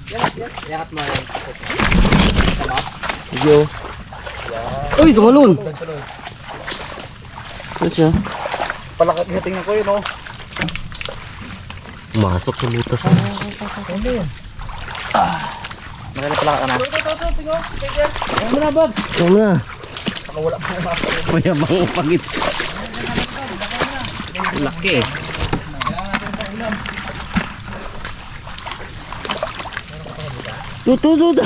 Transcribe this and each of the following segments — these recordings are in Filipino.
Iangat mo yan. Sige oh. Uy, tumalon. Ano siya? Palakat niya, tingnan ko yun, oh. Masok sa butas. Ano yun? Maganda palakat ka na. Ano mo na, Bugs? Ano na? Baka wala pa yung mga. Mayabang pagit. Laki eh. Tutudod.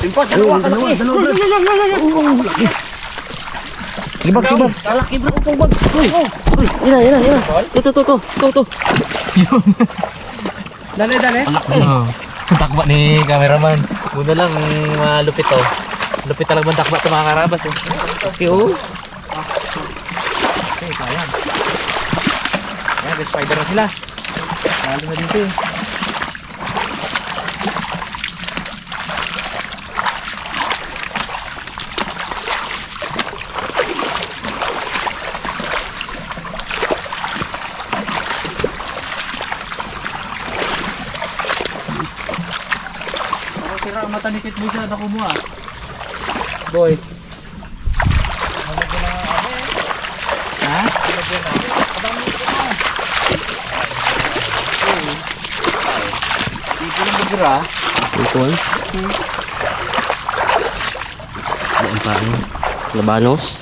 Timpa, dalawa, kalaki. Laki. Sibag. Kalaki bro, itong Bugs. Uy, Ina. Ito. Dali. Laki. Takba ni cameraman. Muna lang malupit to. Lupit talaga bang takba ito mga karabas eh. Okay oh. Okay, sayang. Ayan, may spider na sila. Lalo na dito eh. Ako sira ang mata ni Kit Boy sa dako mo ah. Boy. Ha? Dito lang magra. Ito ah. Isda ang paano. Labanos.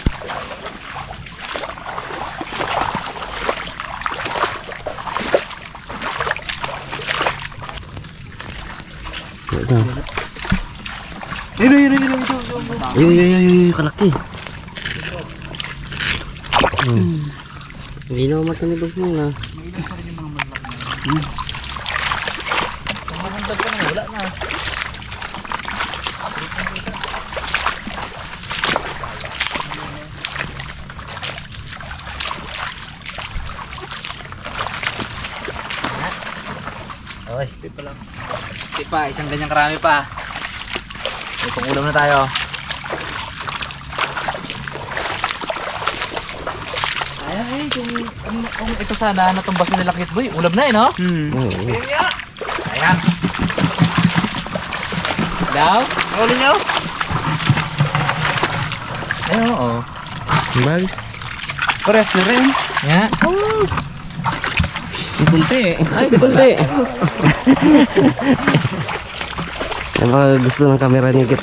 Ito. Ayun, kalaki. Hindi na matanibag mo na. Pumunta ka na, wala na. Oy, tipa lang. Tipa, isang ganyang karami pa. Itong ulam na tayo. Ay, kung ito sana natumbas nila Kit Boy, ulam na eh, no? Ayan. Daw? Uli nyo? Ayun, oo. Bag. Pares na rin. Nga. Punti. Ay, punti. Baka gusto ng camera ni Kit.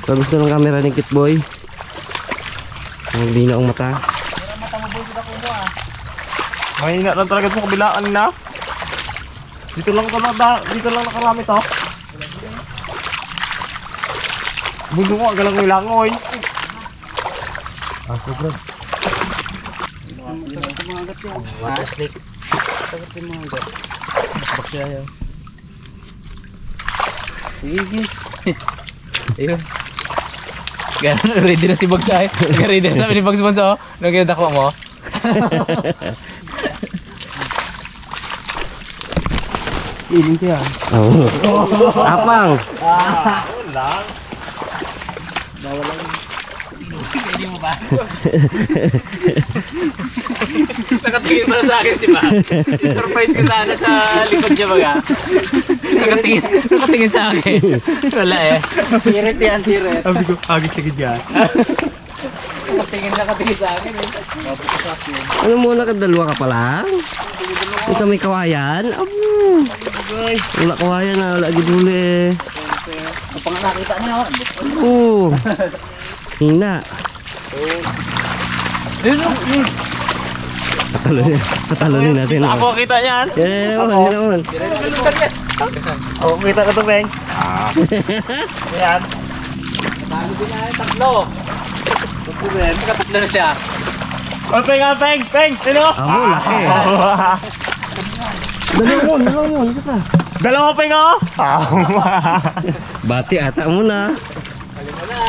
Baka gusto ng camera ni Kit Boy. Hindi na ang mata. Mahina lang talaga sa kabilaan na. Dito lang nakarami to. Bulo ko, galang nilangoy. Water snake. Bakya yun. Sige. Ayun. Ganun, ready na si Bugs ay. Ready na sabi ni Bugs Bonso. Ano ginadakwa mo? Iling siya. Oo. Apang. Lang. Hindi mo ba? Nakatingin pala sa akin si Ma. Surprise ko sana sa likod niya baga. Nakatingin sa akin. Wala eh. Sirit yan, sirit. Sabi ko, agit sa gidya. Nakatingin sa akin eh. Ano muna ka, dalawa ka pala? Isa may kawayan? Abo. Wala kawayan na, wala giduli. Kapag nakita niyo. Oo. Hina. Patalonin natin. Ako kita niyan. Naman. Ako kita ka to, Beng. Yan. Bago din na tatlo. Tatlo na siya. Peng. Sino? Abo, laki. Dalawa mo. Dito ka. Dalawa Peng oh. Bati ata muna. Kalima na.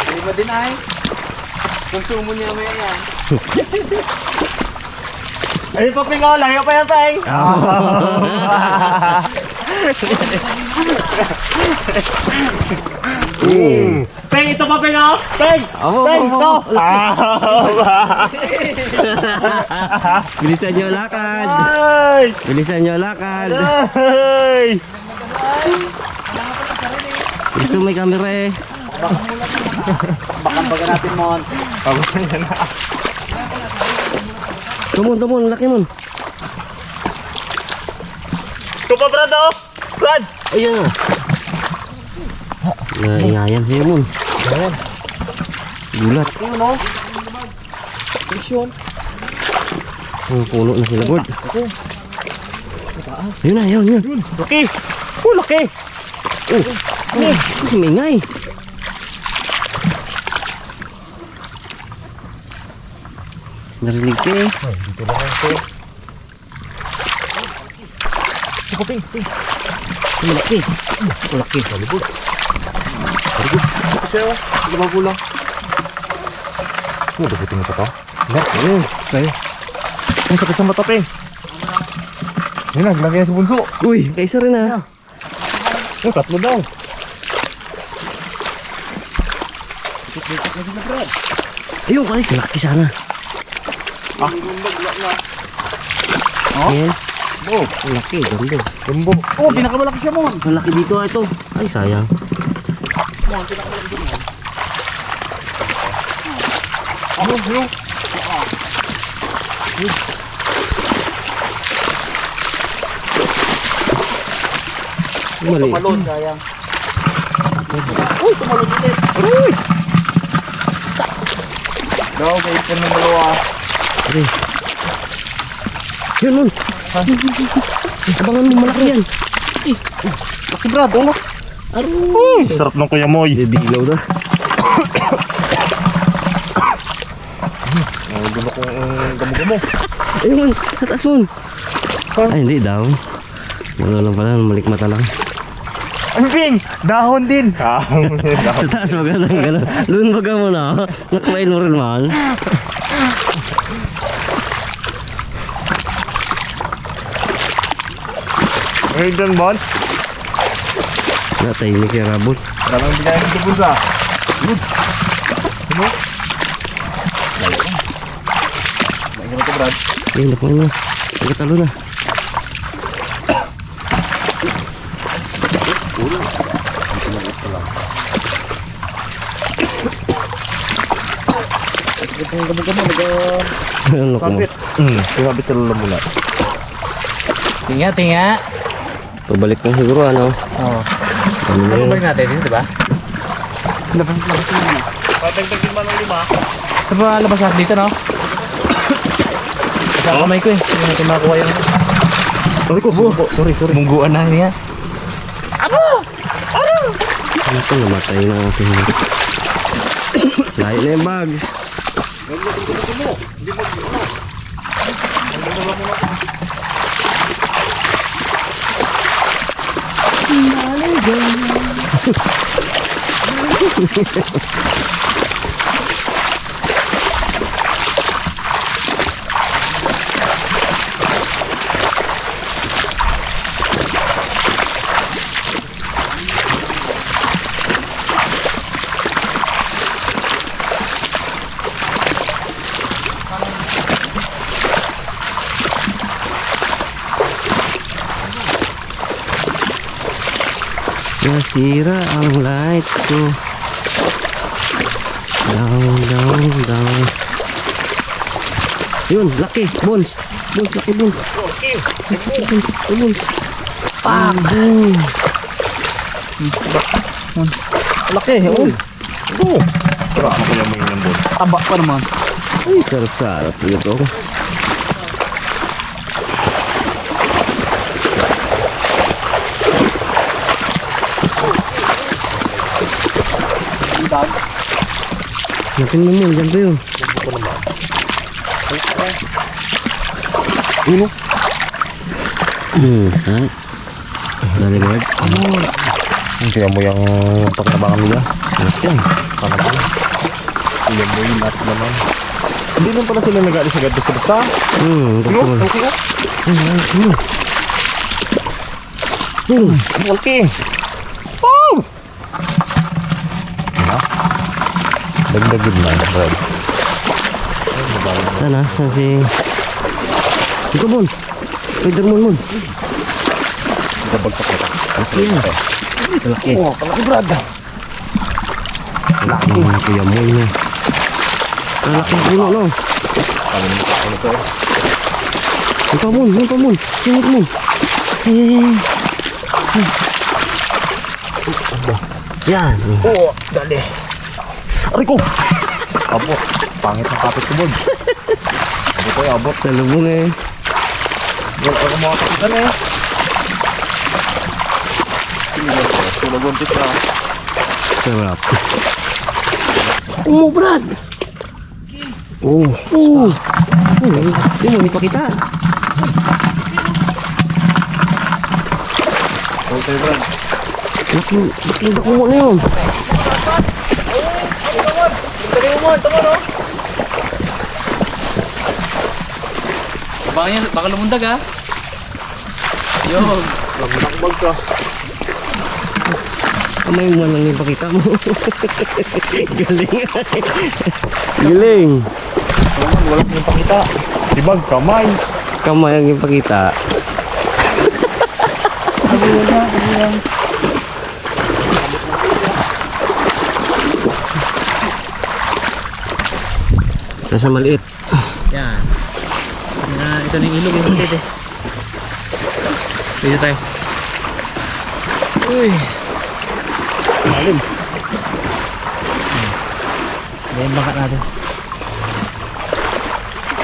Kalima din ay. Konsumo niya mo yan. Ayun pa Ping, oh. Layo pa yan, Ping. Ping, ito pa Ping, oh. Ping! Abo, Ping, abo, ito! Bilisan nyo lakad. Ay! Bilisan nyo lakad. Ay! Gusto may camera eh. Baka baga natin mo. Tumon, laki mon. Ito pa, Brad, oh. Brad! Ayun na. Naingayan siya mon. Gulat. Ayun, oh. Tension. Ang puno na sila board. Ayun na, yun. Laki! Oh, laki! Kasi may ingay. Narinig ko eh. Ay, dito lang ito. Ito, Ping, Ping. Malaki. Laki. Halibot. Halibot. Ito siya, oh. Ito ba pulang? Dabutin mo pa to? Ayun. Tayo. Ay, sakit sa mata, Ping. Yun, naglagay sa bunso. Uy, kaisa rin ah. Oh, tatlo daw. Ayun, ay, kalaki sana. Ayan. Oh, Malaki, ganda. jumbo. Oh, pinakamalaki siya mo. Malaki dito ito. Ay, sayang. Yung. Mali. Tumalon, sayang. Uy! Daw, may ipon ng dalawa. Aray. Yun, nun. Abangan mo, malaki yan. Laki Brad, oh. Uy! Sarap ng Kuya Moy. Didilaw na. Ang gulo kong gamo-gamo. Ayun, sa taas nun. Ay, hindi, down. Ano lang pala, malikmata lang. Ang Ping! Dahon din! Sa taas, maganda gano'n. Doon baga mo na. Nakabain mo rin, mahal. Ngayon dyan, Bon. Natahimik kay Rabol. Dalang bigay ng tubulsa. Lagi mo ito, Brad. Ayun, nakuha na. Nagkatalo na. Ano ko mo? Kapit. Kapit sa lula muna. Tinga, tinga. Pabalik na siguro, ano? Oo. Ano na Ano yun? balik natin dito, diba? Labas na. Patagdagin man ng 5. Ito ba labas natin dito, no? Sa kamay ko eh. Hindi natin makakuha yung Sorry ko, sorry. mungguan na niya. Ano ito? Namatay na ating... Layo na yung bags. Nasira ang lights ko. Down. Yun, laki, bones. Laki bones. Bones. Laki, oh. Oo. Sarap na Kuya Moy yung Bon. Taba pa naman. Ay, sarap-sarap ito. Napin mo mo, dyan pa yun. Uno. Ha? Dali bird. Ang Kuya Moy yung pagkabangan nila. Sarap yan. Kuya Moy, lahat naman. Hindi lang pala sila nag-aalis agad sa basta. Betul. Okay. Oh! Dagdagin na, Brad. Sana, saan si... Ito, Mon. Spider-Man, Mon. Babagsak na ito. Yan. Malaki. Oh, palaki, Brad. Malaki. Kuya Mon na. Malaki puno, no? Ano to eh? Yung pa, Mon. Yung pa, Mon. Singit, Mon. Yan. Oh, dali. Aray ko! Abot. Pangit ng kapit ko, Bod. Abot ko, abot. Sa lubong eh. Wala ako makakapitan eh. Sulagontis na. Sarap. Oh, Brad. Oh. Oh. Hindi mo ipakita. Okay, Brad. Laki mo na yun. Baka lumundag ha. Yo. Lagbag ka. Kamay mo lang ipakita mo. Galing. Galing. Wala kang ipakita. Tibag, kamay. Kamay ang ipakita. Nasa maliit. Yan. Ito na yung ilog yung maliit eh. Dito tayo. Uy. Alim. Yan bangka natin.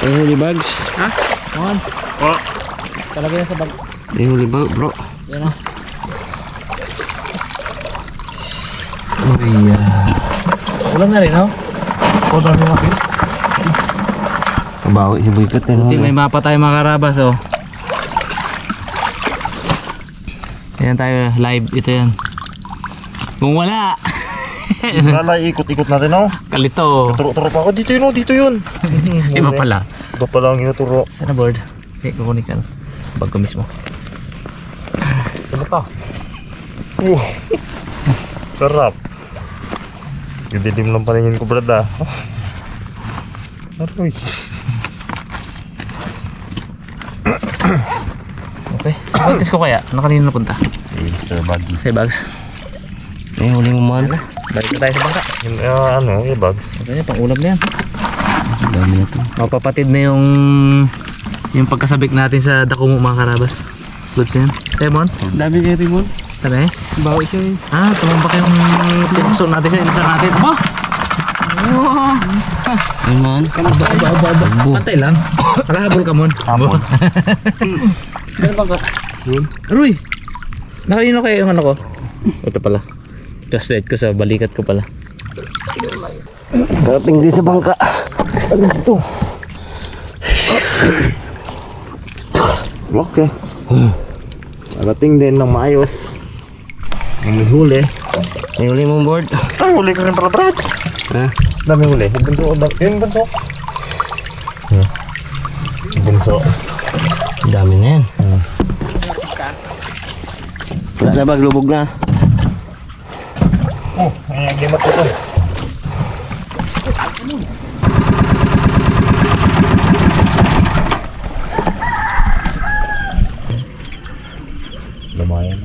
Ay, huli bags. Ha? Mon. Oh. Talaga yan sa bag. Ay, huli bag, bro. Yan ah. Uy, Ulam na rin oh. Oh, dami natin. Kabawi si Buikat eh. Buti may mapa tayo mga karabas oh. Yan tayo live. Ito yan. Kung wala. Lala, ikot-ikot natin, oh. Kalito. Turo-turo pa ako. Dito yun, oh. Dito yun. Iba pala. Iba pala ang inaturo. Sana board. Okay, kukunin ka. Bag ko mismo. Ano pa? Sarap. Yung dilim ng paningin ko, Brad, ah. Aroy. Okay. Pagkatis ko kaya. Ano kanina napunta? Sir Baggy. Sa bags. Ay, huli mo man. Balik na tayo sa bangka. Yung, ano, yung bags. Ito niya, pang ulam na yan. Dami na to. Mapapatid na yung pagkasabik natin sa dakungo mga karabas. Goods na yan. Temon? Dami kayo, Timon. Tara eh. Bawi siya eh. Tumambak yung tinukso natin sa inasar natin. Oh! Wow! Ay, man. Aba. Pantay lang. Nakahabol ka mon. Hamon. Meron bang ka? Yun. Aroy! Nakalino kayo yung ano ko? Ito pala. Trusted ko sa balikat ko pala. Dating din sa bangka. Ano ito? Okay. Parating din ng maayos. Ang may huli. May huli mong board. Ay, huli ka rin pala, Brad. Ha? Dami huli. Yung bunso. Yung bunso. Yung bunso. Dami na yan. Wala na bag, lubog na. Oh, ay, gimat ko to. Lumayan.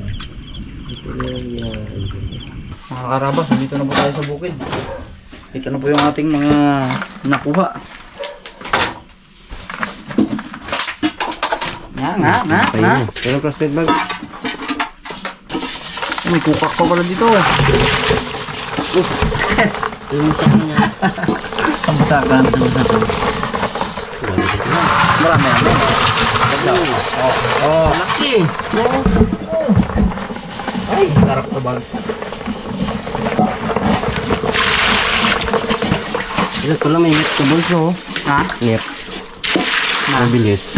Mga karabas, dito na po tayo sa bukid. Ito na po yung ating mga nakuha. Nga. Pero crossfit bag. May kukak pa pala dito. Pambasakan. Marami yan. Oh, laki. Ay, sarap to bag. Ito pala may net sa bulso. Ha? Net. Mabilis.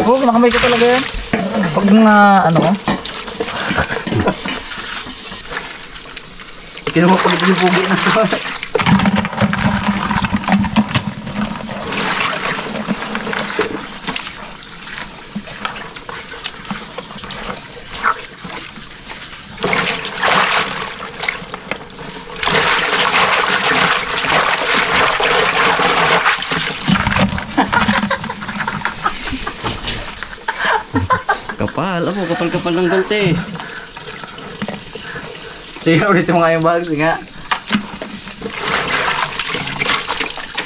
Oo, nakamay ka talaga yan. Pag nga, ano ko? Kinuha ko dito yung pugi na to. Kapal, ako, kapal-kapal ng gante. Sige, ulit mo nga yung bags, nga.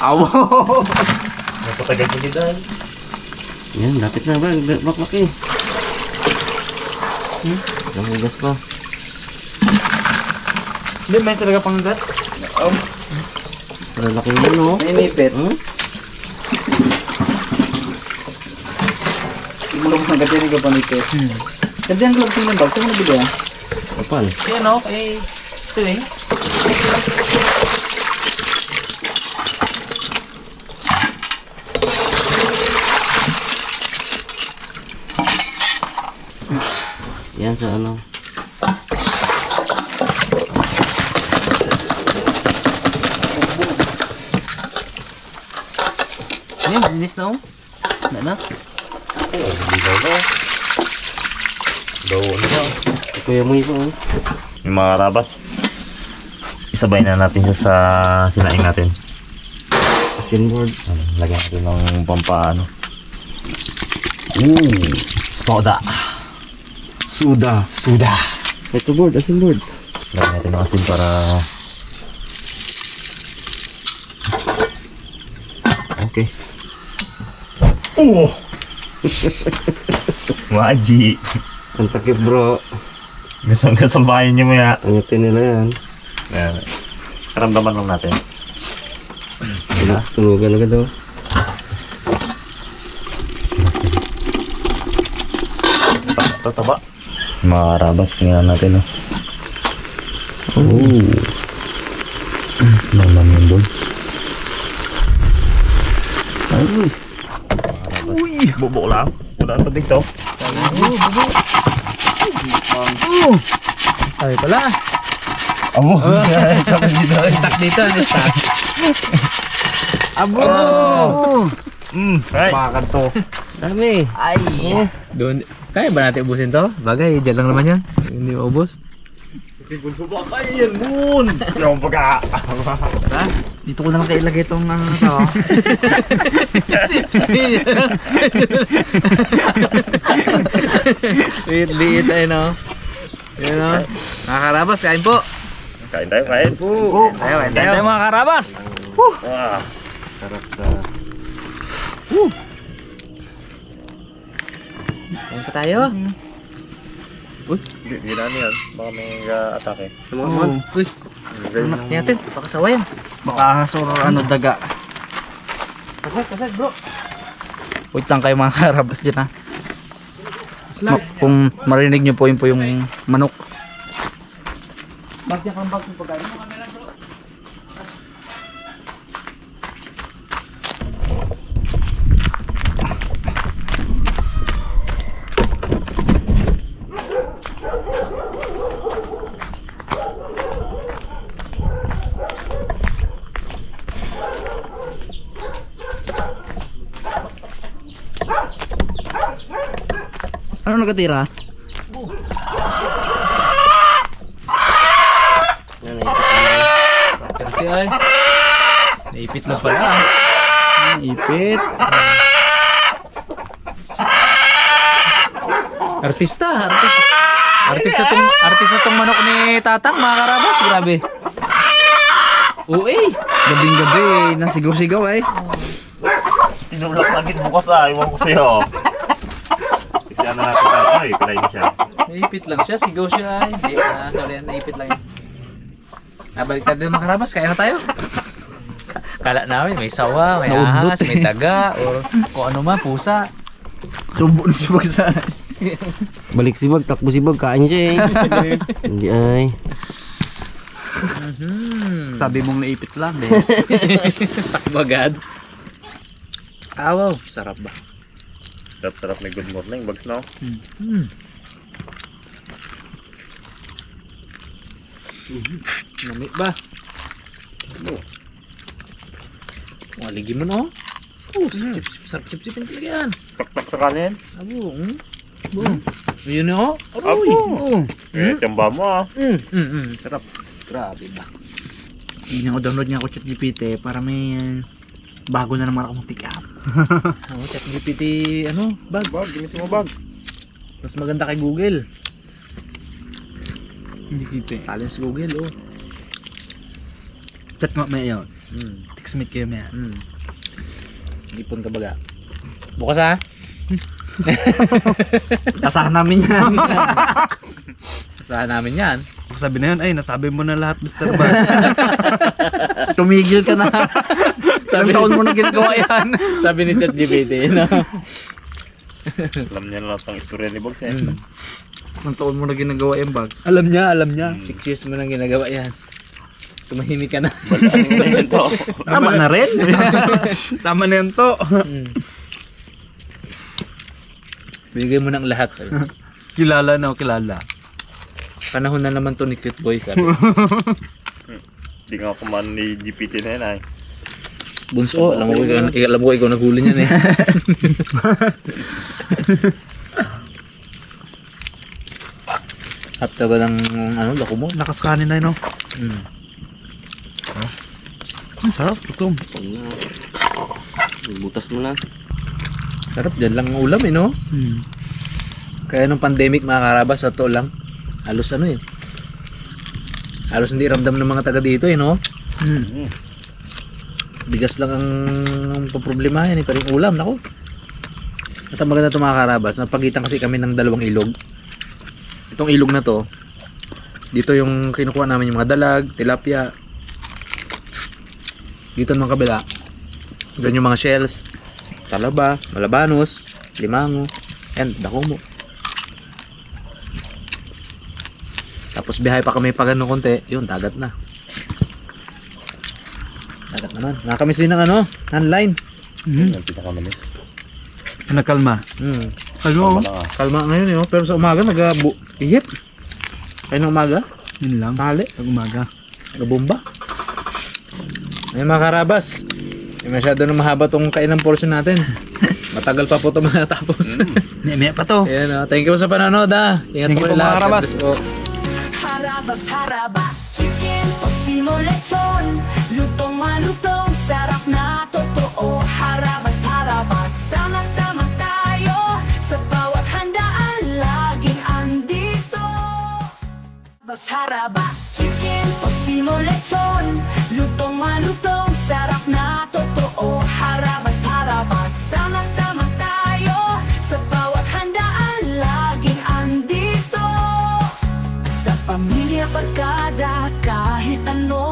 Awo! Napatagal ko dito. Yan, lapit na ba? Baklak eh. Namugas pa. Hindi, may talaga panggat. Para laki mo, no? May nipit. Hindi mo lang panggat yan, ikaw panipit. Ganda yung glove ng bag. Saan mo nabili ah? Kapal. Yan o, kay Swing. Yan sa ano. Yan, linis na o. Wala na. Daw ano ba? Kuya mo ito, oh. Yung mga karabas. Isabay na natin siya sa sinaing natin. Asinboard. Lagyan natin ng pampaano. Soda. Suda. Ito board, asinboard. Lagyan natin ng asin para... Okay. Oh! Maji. Ang takip bro. Gasang bahay niyo mo ya. Angutin nila yan. Ayan. Karamdaman lang natin. Tunugan agad daw. Tataba. Mga karabas, tingnan natin. Naman yung birds. Uy! Bubo lang. Wala ang tubig to. Sabi pala. Amo. Sabi dito. Stuck dito, stuck. Abo! Ay. Bakit to? Dami. Ay! Doon. Kaya ba natin ubusin to? Bagay, dyan lang naman yan. Hindi maubos. Bunso ba kayo yan, Moon? Yung pagka... Dito ko na lang kailagay itong ano na to. Liit ay no. Yan o. Nakakarabas, kain po. Kain tayo, kain. Kain tayo mga karabas. Wow. Sarap sa... Kain pa tayo. Hindi na yan. Baka may atake. Uy, anak natin. Baka sawayan. Baka hasor ano daga. Kasag bro. Wait lang kayo mga karabas dyan ha. Kung marinig nyo po yung manok. Bakit kang bag yung pagkain? Ano nakatira? Kasi ay. Naipit lang pala. Naipit. Artista. Artista tong manok ni Tatang, mga karabas. Grabe. Uy, gabing-gabi nasigaw-sigaw eh. Tinulak na git bukas ah. Iwan ko sa'yo. Kasi ano natin tayo. Ay, palay na siya. Naipit lang siya, sigaw siya. Hindi, sorry, naipit lang yun. Nabaliktad din mga karabas, kaya na tayo. Kala namin may sawa, may ahas, may taga, or kung ano man, pusa. Subo na siya pagsahan. Balik si Bag, takbo si Bag, kain siya eh. Hindi ay. Sabi mong naipit lang eh. Takbo agad. Awaw, sarap ba? Sarap-sarap may good morning. Bags na. Namit ba? Waligi mo no? Sarap chip-chipin talaga yan. Taktak sa kanin. Abo, yun o? Aroy! Tiyamba mo ah. Sarap. Grabe ba? Hindi ako download niya ako ChatGPT para may bago na naman ako mag-pick up. Chat GPT, ano? Bag. Bag, gamitin mo bag. Mas maganda kay Google. Hindi kita eh. Talent sa Google, oh. Chat nga may yun. Hmm. Text-meet kayo may. Ipon ka baga. Bukas ha? Asahan namin yan. Asahan namin yan. Sabi na yun, ay nasabi mo na lahat Mr. Bad. Tumigil ka na. Sabi taon mo na ginagawa yan. Sabi ni ChatGPT, no? Alam niya na lahat ng istorya ni Bogs eh. Ang taon mo na ginagawa yan, Bags. Alam niya. 6 years mo na ginagawa yan. Tumahimik ka na. Ano na yun to? Tama na rin. Tama na yun to. Bigay mo ng lahat, sabi. Kilala na o kilala. Panahon na naman to ni Cute Boy, sabi. Hindi nga kuman ni GPT na yun ay. Bunso, alam mo ikaw naghuli niyan eh. Hapta ba ng lako mo? Nakaskanin na yun o. Ang sarap, tutom. Butas mo na. Sarap, dyan lang ang ulam eh, no? Kaya nung pandemic mga karabas, sa to lang. Halos halos hindi ramdam ng mga taga dito eh, no? Bigas lang ang problemahin eh, pero yung ulam, nako. At ang maganda ito mga karabas, napagitan kasi kami ng dalawang ilog. Itong ilog na to, dito yung kinukuha namin yung mga dalag, tilapia. Dito naman kabila, doon yung mga shells, talaba, malabanos, limango, and dako mo. Tapos bihay pa kami pag ano konti, yun, dagat na. Dagat naman. Nakakamiss din ng landline. Ang pinakamanis. Nakalma. Tama Kalma o. na nga. Kalma ngayon yun, pero sa umaga ihip. Kaya ng umaga, Yun lang. tahali, Pag umaga. nagabomba. Ay mga karabas, masyado na mahaba tong kainang portion natin. Matagal pa po ito matapos. May pa to. Ayan, thank you po sa panonood ha. Ingat Thank po you po, lahat. mga karabas. God bless po. Harabas, harabas, chicken, tosino, lechon. Lutong malutong, sarap na totoo. Harabas, harabas, sama-sama tayo. Sa bawat handaan, laging andito. Harabas, harabas, chicken, tosino, lechon. Lutong malutong, sarap na totoo. Harabas, harabas, sama-sama tayo. Sa bawat handaan, laging andito. Sa pamilya, barkada, kahit ano.